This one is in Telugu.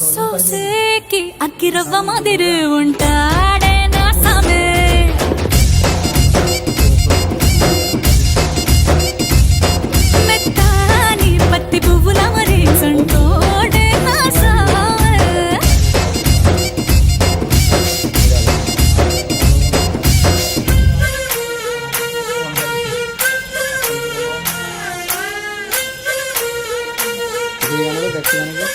సోసేకి అక్కిరవ్వ మాదిరి ఉంటాడే నా సామే. మెత్తాని పత్తి పువ్వుల మరి సంటోడే నా సామే. గట్టిగా